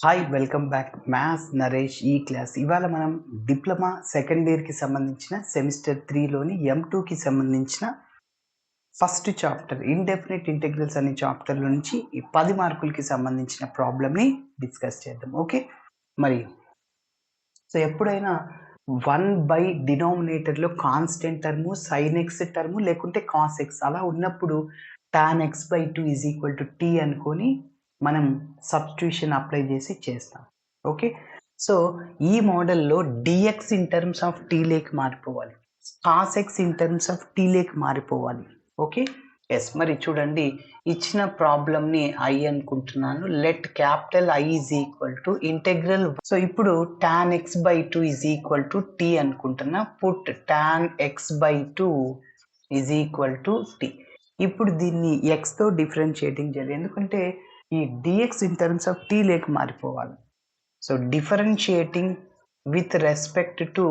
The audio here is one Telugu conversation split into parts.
Hi welcome back maths Naresh ఈ క్లాస్. ఇవాళ మనం డిప్లొమా సెకండ్ ఇయర్కి సంబంధించిన సెమిస్టర్ 3లోని M2కి సంబంధించిన ఫస్ట్ చాప్టర్ ఇండెఫినిట్ ఇంటెగ్రల్స్ అనే చాప్టర్ నుంచి ఈ 10 మార్కులకి సంబంధించిన ప్రాబ్లమ్ని డిస్కస్ చేద్దాం. ఓకే, మరి సో ఎప్పుడైనా 1 డినామినేటర్లో constant term, sine x term లేకుంటే కాస్ ఎక్స్ అలా ఉన్నప్పుడు tan x/2 is equal to T అనుకొని మనం సబ్స్టిట్యూషన్ అప్లై చేసి చేస్తాం. ఓకే, సో ఈ మోడల్లో D X in terms of T లేక్ మారిపోవాలి, cos X in terms of T లేక్ మారిపోవాలి. Okay, yes. మరి చూడండి, ఇచ్చిన ప్రాబ్లమ్ని ఐ అనుకుంటున్నాను. Let capital I is equal to integral. So ఇప్పుడు tan x/2 is equal to T అనుకుంటున్నా. Put tan x/2 is equal to T. ఇప్పుడు దీన్ని ఎక్స్తో డిఫరెన్షియేటింగ్ చేయాలి, ఎందుకంటే ఈ D X in terms of T లేక మారిపోవాలి. So differentiating with respect to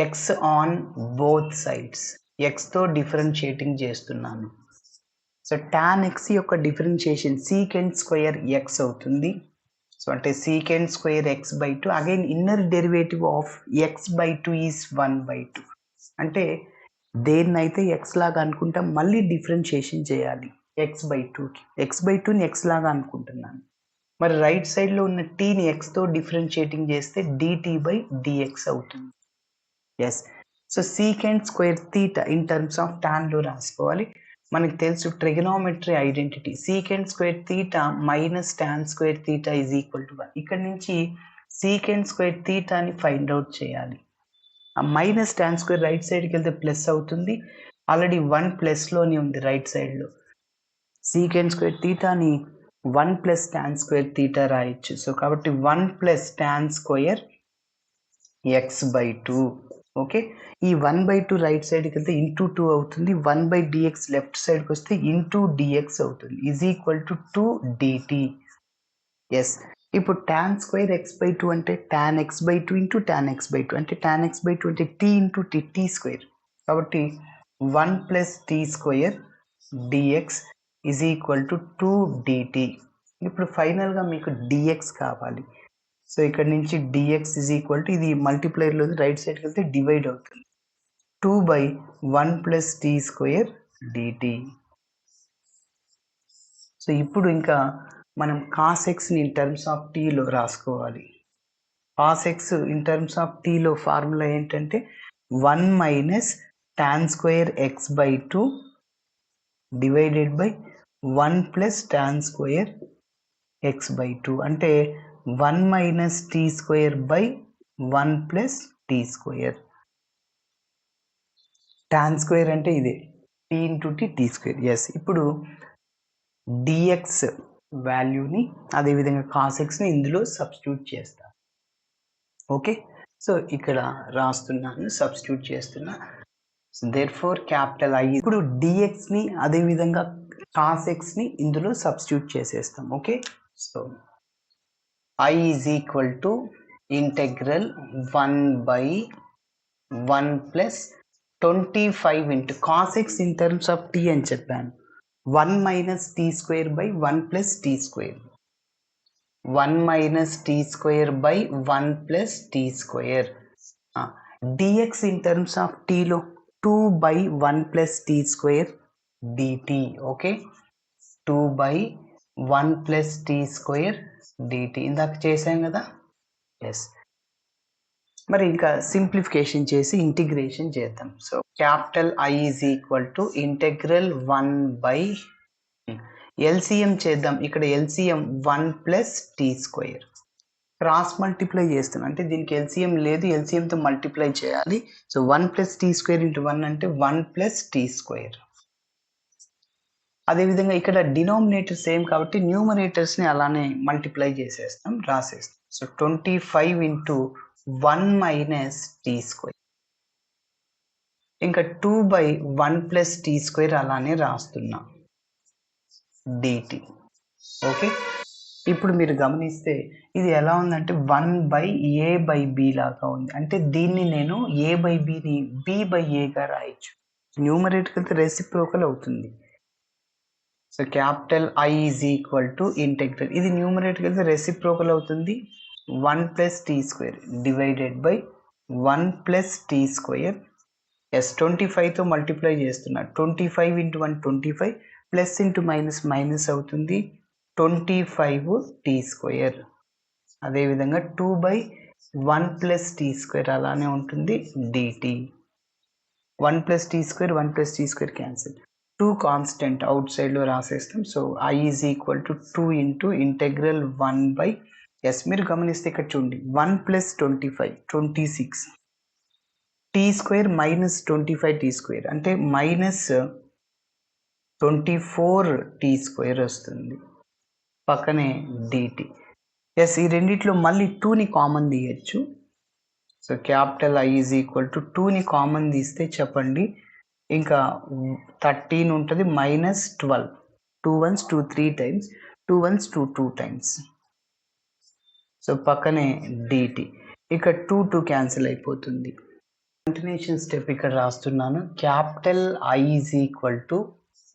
X on both sides, ఎక్స్తో differentiating చేస్తున్నాను. సో tan x యొక్క డిఫరెన్షియేషన్ సీకెండ్ స్క్వేర్ ఎక్స్ అవుతుంది. సో అంటే secant square x/2. Again inner derivative of x/2 is 1/2. అంటే దేన్నైతే ఎక్స్ లాగా అనుకుంటాం మళ్ళీ డిఫరెన్షియేషన్ చేయాలి x/2కి. x/2ని ఎక్స్ లాగా అనుకుంటున్నాను. మరి రైట్ సైడ్లో ఉన్న టీని ఎక్స్తో డిఫరెన్షియేటింగ్ చేస్తే dt/dx అవుతుంది. Yes. So secant square theta in terms of టాన్లో రాసుకోవాలి. మనకు తెలుసు trigonometry identity, secant square theta minus tan square theta is equal to 1. ఇక్కడ నుంచి సీకెండ్ స్క్వేర్ థీటాని ఫైండ్ అవుట్ చేయాలి. ఆ మైనస్ టాన్ స్క్వేర్ రైట్ సైడ్కి వెళ్తే ప్లస్ అవుతుంది. ఆల్రెడీ 1 ప్లస్లోనే ఉంది రైట్ సైడ్లో. సీకెండ్ స్క్వేర్ థీటాని 1 ప్లస్ టాన్ స్క్వేర్ థీటా రాయొచ్చు. సో కాబట్టి 1 plus tan square x/2. Okay, ఈ 1/2 రైట్ సైడ్కి వెళ్తే ఇంటూ 2 అవుతుంది. 1/dx లెఫ్ట్ సైడ్కి వస్తే ఇంటూ dx అవుతుంది, is equal to 2dt. Yes. ఇప్పుడు tan స్క్వేర్ x/2 అంటే tan x/2 into tan x/2 అంటే tan x/2 అంటే t ఇంటూ t స్క్వేర్. కాబట్టి 1 plus T square dx is equal to 2dt. ఇప్పుడు ఫైనల్గా మీకు dx కావాలి. సో ఇక్కడ నుంచి dx ఈజ్ ఈక్వల్ టు, ఇది మల్టిప్లైర్లో రైట్ సైడ్కి వెళ్తే డివైడ్ అవుతుంది, 2/1 plus T square dt. So ఇప్పుడు ఇంకా మనం కాస్ ఎక్స్ని ఇన్ టర్మ్స్ ఆఫ్ టీలో రాసుకోవాలి. Cos X in terms of టీలో ఫార్ములా ఏంటంటే 1 minus tan square x/2 divided by 1 plus tan square x/2 అంటే 1 minus T square by 1 plus T square. Tan square అంటే ఇదే, T into T square. Yes. ఇప్పుడు డిఎక్స్ వాల్యూని అదేవిధంగా కాస్ ఎక్స్ని ఇందులో సబ్స్టిట్యూట్ చేస్తాను. ఓకే, సో ఇక్కడ రాస్తున్నాను, సబ్స్టిట్యూట్ చేస్తున్నా. Therefore capital I. ఇప్పుడు డిఎక్స్ని అదేవిధంగా కాస్ ఎక్స్ని ఇందులో సబ్స్టిట్యూట్ చేసేస్తాం. Okay, so I is equal to integral 1/1 plus 25 into cos x in terms of t అని చెప్పాను. 1 minus t square by 1 plus t square. 1 minus t square by 1 plus t square. dx in terms of t లో 2/1 plus t square dt. Okay, 2/1 plus t square dt ఇందాక చేసాం కదా. ఎస్. మరి ఇంకా సింప్లిఫికేషన్ చేసి ఇంటిగ్రేషన్ చేద్దాం. So capital I is equal to integral 1 LCM చేద్దాం. ఇక్కడ LCM 1 plus T square. Cross multiply చేస్తాం అంటే దీనికి ఎల్సిఎం లేదు, ఎల్సిఎంతో మల్టిప్లై చేయాలి. So 1 plus T square into 1 అంటే 1 ప్లస్ టీ స్క్వేర్. అదేవిధంగా ఇక్కడ డినామినేటర్ సేమ్ కాబట్టి న్యూమరేటర్స్ని అలానే మల్టిప్లై చేసేస్తాం, రాసేస్తాం. So 25 into 1 minus T square, ఇంకా 2/1 ప్లస్ టీ స్క్వేర్ అలానే రాస్తున్నాం dt. ఓకే, ఇప్పుడు మీరు గమనిస్తే ఇది ఎలా ఉందంటే 1/a/b లాగా ఉంది. అంటే దీన్ని నేను a/bని b/aగా రాయొచ్చు. న్యూమరేటర్కి అయితే రెసిప్రోకల్ అవుతుంది. So capital I is equal to integral, ఇది న్యూమరేటర్కి వెళ్తే రెసిప్రోకల్ అవుతుంది, 1 plus T square divided by 1 plus T square. Yes 25తో మల్టిప్లై చేస్తున్నా, 25 into 1 25, plus into minus minus అవుతుంది, 25 టీ స్క్వేర్. అదేవిధంగా 2 బై 1 ప్లస్ టీ స్క్వేర్ అలానే ఉంటుంది D T. 1 plus T square 1 plus T square cancel, 2 constant అవుట్ సైడ్లో రాసేస్తాం. So I is equal to 2 into integral 1 by, yes మీరు గమనిస్తే ఇక్కడ చూడండి 1 plus 25 26, T square minus 25 T square అంటే మైనస్ 24 టీ స్క్వేర్ వస్తుంది, పక్కనే డిటి. ఎస్ ఈ రెండిట్లో మళ్ళీ 2ని కామన్ తీయచ్చు. So capital I is equal to 2ని కామన్ తీస్తే చెప్పండి, ఇంకా 13 ఉంటుంది minus 12, 2 1s 2 3 times, 2 1s 2 2 times. So పక్కనే డిటి, ఇక్కడ 2 2 క్యాన్సిల్ అయిపోతుంది. కంటిన్యూషన్ స్టెప్ ఇక్కడ రాస్తున్నాను, capital I is equal to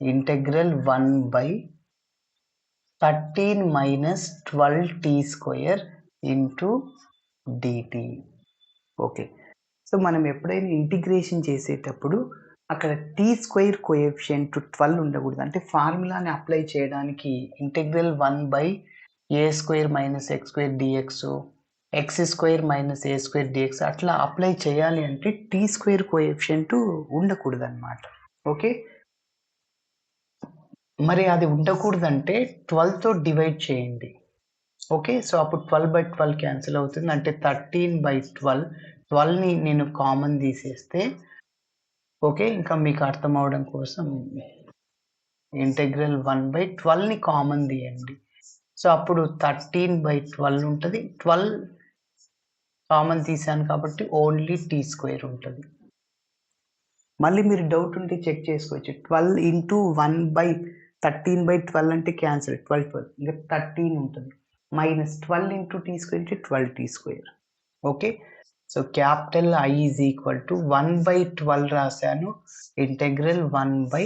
integral 1 by 13 minus 12 T square into DT. Okay, so మనం ఎప్పుడైనా ఇంటిగ్రేషన్ చేసేటప్పుడు అక్కడ టీ స్క్వేర్ కోఎఫిషియంట్ 12 ఉండకూడదు. అంటే ఫార్ములాని అప్లై చేయడానికి integral 1 by A square minus X square DX, X square minus A square DX అట్లా అప్లై చేయాలి అంటే టీ స్క్వేర్ కోఎఫిషియంట్ ఉండకూడదు అనమాట. ఓకే, మరి అది ఉండకూడదంటే 12తో డివైడ్ చేయండి. ఓకే, సో అప్పుడు 12 బై 12 క్యాన్సిల్ అవుతుంది, అంటే 13 బై 12, 12ని నేను కామన్ తీసేస్తే ఓకే, ఇంకా మీకు అర్థం అవడం కోసం ఇంటెగ్రల్ 1 బై 12ని కామన్ తీయండి. సో అప్పుడు 13 బై 12 ఉంటుంది, 12 కామన్ తీసాను కాబట్టి ఓన్లీ టీ స్క్వేర్ ఉంటుంది. మళ్ళీ మీరు డౌట్ ఉంటే చెక్ చేసుకోవచ్చు, 12 ఇంటూ 1 బై 13 బై 12 అంటే క్యాన్సిల్, 12 12 ఇంకా 13 ఉంటుంది, మైనస్ 12 ఇంటూ టీ స్క్వేర్ అంటే 12 T square. Okay, so capital I is equal to 1 by 12 రాశాను, ఇంటెగ్రల్ 1 బై,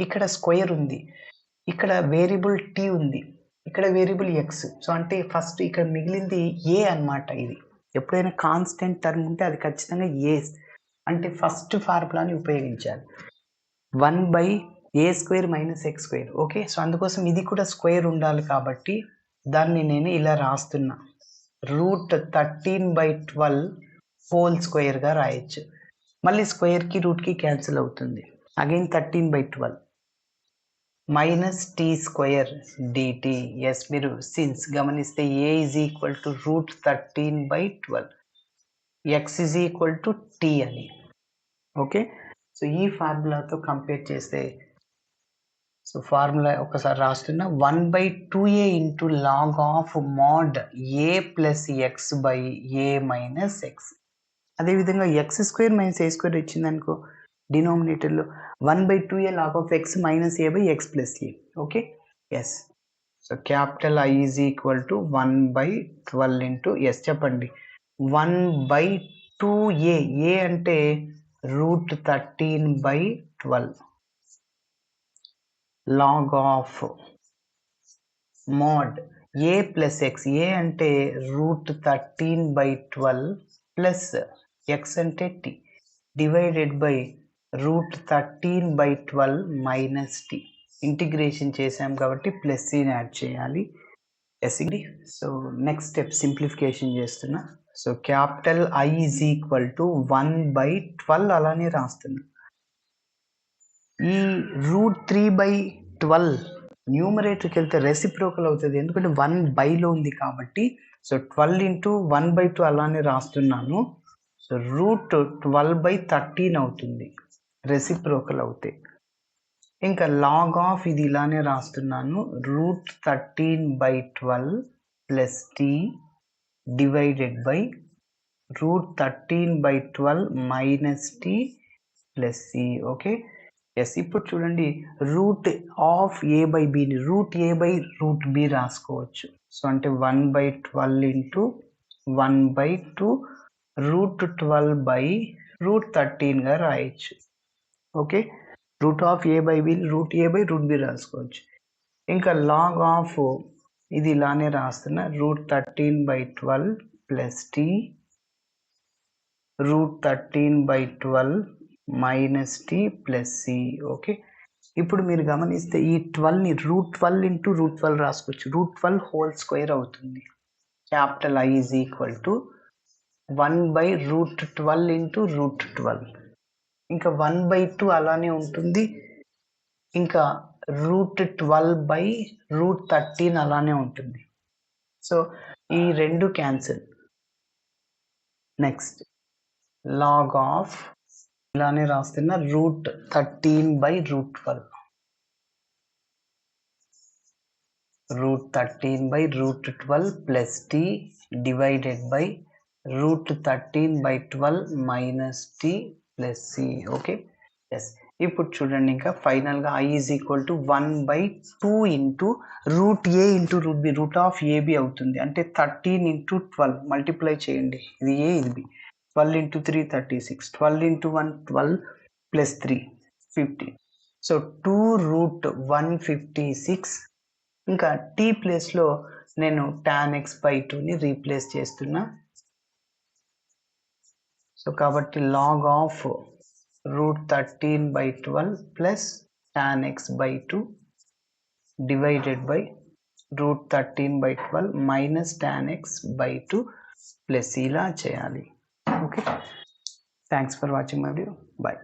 ఇక్కడ స్క్వేర్ ఉంది, ఇక్కడ వేరియబుల్ టీ ఉంది, ఇక్కడ వేరియబుల్ ఎక్స్. సో అంటే ఫస్ట్ ఇక్కడ మిగిలింది ఏ అన్నమాట. ఇది ఎప్పుడైనా కాన్స్టెంట్ టర్మ్ ఉంటే అది ఖచ్చితంగా ఏ, అంటే ఫస్ట్ ఫార్ములాని ఉపయోగించాలి, 1 by A square minus X square. Okay, so అందుకోసం ఇది కూడా స్క్వేర్ ఉండాలి కాబట్టి దాన్ని నేను ఇలా రాస్తున్నా, రూట్ 13 బై 12 హోల్ స్క్వేర్గా రాయొచ్చు. మళ్ళీ స్క్వేర్కి రూట్కి క్యాన్సిల్ అవుతుంది, again 13 by 12 minus T square D T. Yes మీరు సిన్స్ గమనిస్తే A is equal to root 13 by 12, x is equal to T అని. ఓకే, సో ఈ ఫార్ములాతో కంపేర్ చేస్తే, సో ఫార్ములా ఒకసారి రాస్తున్నా, 1 by 2a into log of mod A plus x by A minus x. అదేవిధంగా x square minus A square ఇచ్చిందనుకో డినామినేటర్లో, 1 by 2a log of x minus A by x plus A. Okay, yes, so capital I is equal to 1 by 12 into, yes చెప్పండి, 1 బై 2a, ఏ అంటే root 13 by 12 log of mod A plus x, A అంటే రూట్ 13 బై 12 ప్లస్ ఎక్స్ అంటే T, divided by root 13 by 12 minus T. Integration చేసాం కాబట్టి ప్లస్ సిని యాడ్ చేయాలి. Yes, so next step simplification చేస్తున్నా. So capital I is equal to 1 by 12 అలానే రాస్తున్నా. ఈ రూట్ 3 బై 12 న్యూమరేటర్కి వెళ్తే రెసిప్రోకల్ అవుతుంది, ఎందుకంటే 1 బైలో ఉంది కాబట్టి. సో 12 ఇంటూ 1 బై 2 అలానే రాస్తున్నాను. సో రూట్ 12 బై 13 అవుతుంది రెసిప్రోకల్ అవుతే. ఇంకా లాగ్ ఆఫ్ ఇది ఇలానే రాస్తున్నాను, root 13 by 12 plus T divided by root 13 by 12 minus T plus C. Okay, yes ఇప్పుడు చూడండి, రూట్ ఆఫ్ ఏ బై బిని root A by root B రాసుకోవచ్చు. సో అంటే 1 by 12 into 1 by 2 root 12 by root 13గా రాయొచ్చు. Okay, root of A by B root A by root B రాసుకోవచ్చు. ఇంకా లాగ్ ఆఫ్ ఇది ఇలానే రాస్తున్నా √13/12 plus tea √13/12 minus T plus C. Okay, ఇప్పుడు మీరు గమనిస్తే ఈ 12ని √12 ఇంటూ √12 రాసుకోవచ్చు. √12 హోల్ స్క్వేర్ అవుతుంది. Capital I is equal to 1/√12 into √12. ఇంకా 1/2 అలానే ఉంటుంది. ఇంకా √12/√13 అలానే ఉంటుంది. సో ఈ రెండు క్యాన్సిల్. నెక్స్ట్ లాగ్ ఆఫ్ ఇలానే రాస్తున్నా √13/√12 √13/√12 plus T divided by √13/12 minus T plus C. Okay, yes. ఇప్పుడు చూడండి, ఇంకా ఫైనల్గా I is equal to 1/2 into √a into √b, √ab అవుతుంది. అంటే 13 ఇంటూ 12 మల్టిప్లై చేయండి. ఇది a, ఇది b. 12 into 3 36, 12 into 1 12 plus 3 15. So 2√156. ఇంకా టీ ప్లేస్లో నేను tan x/2ని రీప్లేస్ చేస్తున్నా. సో కాబట్టి log of √13/12 plus tan x/2 divided by √13/12 minus tan x/2 plus ఇలా చేయాలి. Okay, thanks for watching my video. Bye.